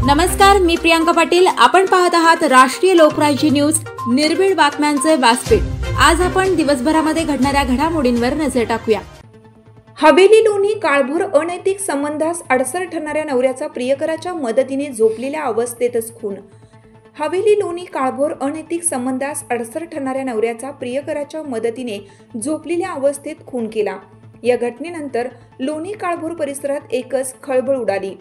नमस्कार, मी प्रियांका पाटील। आपण पाहत आहात राष्ट्रीय लोकराज्य न्यूज, निर्भीड बातम्यांचे व्यासपीठ। आज आपण दिवसभरामध्ये घडणाऱ्या घडामोडींवर नजर टाकूया। हवेली लोणी काळभोर अनैतिक संबंधास अडसर ठरणाऱ्या नवऱ्याचा प्रियकराच्या मदतीने झोपलेल्या अवस्थेतच खून। हवेली लोणी काळभोर अनैतिक संबंधास अडसर ठरणाऱ्या नवऱ्याचा प्रियकराच्या मदतीने झोपलेल्या अवस्थेत खून केला। या घटनेनंतर लोणी काळभोर परिसरात एकच खळबळ उडाली।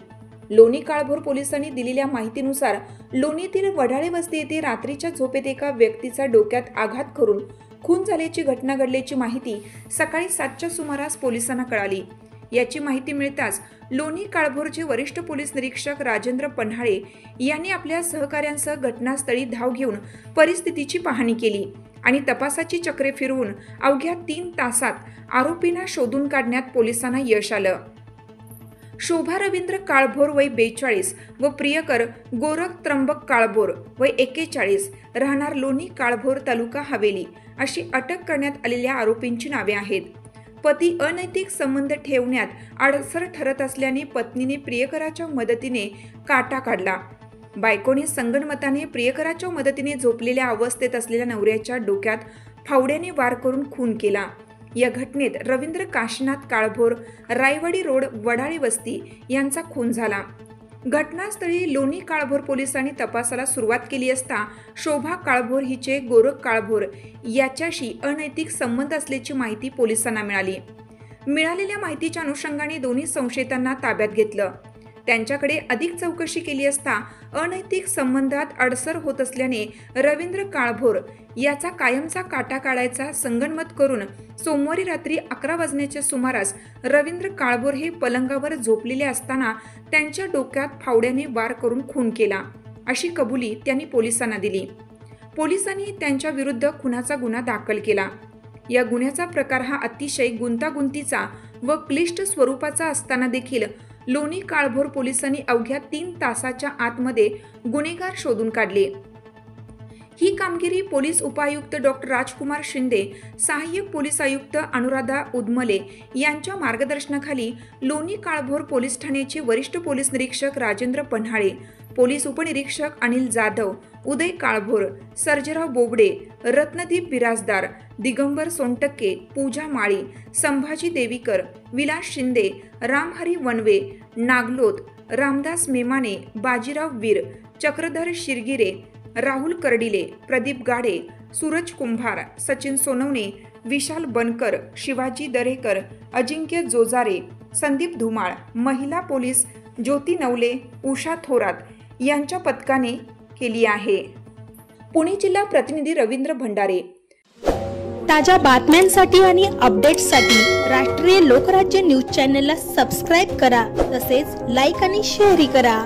लोणी काळभोर पोलिसांनी दिलेल्या माहितीनुसार लोणीतील वडाळे वस्ती येथे रात्रीच्या झोपेत एका व्यक्तीचा डोक्यात आघात करून खून झाल्याची घटना घडल्याची माहिती सकाळी 7च्या सुमारास पोलिसांना कळाली। याची माहिती मिळताच लोणी काळभोरचे वरिष्ठ पोलीस निरीक्षक राजेंद्र पन्हाळे यांनी आपल्या सहकाऱ्यांसह घटनास्थळी धाव घेऊन परिस्थितीची पाहणी केली आणि तपासाची चक्रे फिरवून अवघ्या 3 तासात आरोपींना शोधून काढण्यात पोलिसांना यश आलं। शोभा रवींद्र काळभोर वय 42 व प्रियकर गोरख त्र्यंबक काळभोर वय 41 राहणार लोणी काळभोर तालुका हवेली अशी अटक करण्यात आलेल्या आरोपींची नावे आहेत। पती अनैतिक संबंध ठेवण्यात अडसर ठरत असल्याने पत्नीने प्रियकराच्या मदतीने काटा काढला। बायकोने संगनमताने प्रियकराच्या मदतीने झोपलेल्या अवस्थेत असलेल्या नवऱ्याच्या डोक्यात फावड्याने वार करून खून केला। या घटनेत रवींद्र काशीनाथ काळभोर रायवाडी रोड वडाळी वस्ती यांचा खून झाला। घटनास्थळी लोणी काळभोर पोलिसांनी तपासाला सुरुवात केली असता शोभा काळभोर हिचे गोरख काळभोर याच्याशी अनैतिक संबंध असल्याची माहिती पोलिसांना मिळाली। मिळालेल्या माहितीच्या अनुषंगाने दोन्ही संशयितांना ताब्यात घेतलं। त्यांच्याकडे अधिक चौकशी केली असता अनैतिक संबंधात अडसर होत असल्याने रवींद्र काळभोर याचा कायमचा काटा काढायचा संगनमत करून सोमवारी रात्री 11 वाजण्याच्या सुमारास रवींद्र काळभोर हे पलंगावर झोपलेले असताना त्यांच्या डोक्यात फावड्याने वार करून खून केला अशी कबुली त्यांनी पोलिसांना दिली। पोलिसांनी त्यांच्या विरुद्ध खुनाचा गुन्हा दाखल केला। या गुन्ह्याचा प्रकार हा अतिशय गुंतागुंतीचा व क्लिष्ट स्वरूपाचा असताना देखील लोणी काळभोर पोलिसांनी अवघ्या 3 तासाच्या आतमध्ये गुन्हेगार शोधून काढले। ही कामगिरी पोलीस उपायुक्त डॉक्टर राजकुमार शिंदे, सहाय्यक पोलीस आयुक्त अनुराधा उदमले यांच्या मार्गदर्शनाखाली लोणी काळभोर पोलीस ठाण्याचे वरिष्ठ पोलीस निरीक्षक राजेंद्र पन्हाळे, पोलीस उपनिरीक्षक अनिल जाधव, उदय काळभोर, सर्जेराव बोबडे, रत्नदीप बिराजदार, दिगंबर सोनटक्के, पूजा माळी, संभाजी देवीकर, विलास शिंदे, रामहरी वनवे, नागलोत, रामदास मेमाने, बाजीराव वीर, चक्रधर शिरगिरे, राहुल कर्डिले, प्रदीप गाडे, सूरज कुंभार, सचिन सोनवणे, विशाल बनकर, शिवाजी दरेकर, अजिंक्य जोजारे, संदीप धुमाळ, महिला पोलीस ज्योती नवले, उषा थोरात यांच्या पथकाने केली आहे। पुणे जिल्हा प्रतिनिधी रवींद्र भंडारे। ताज्या बातम्यांसाठी आणि अपडेट्ससाठी राष्ट्रीय लोकराज्य न्यूज चॅनलला सबस्क्राइब करा, तसेच लाईक आणि शेअर करा।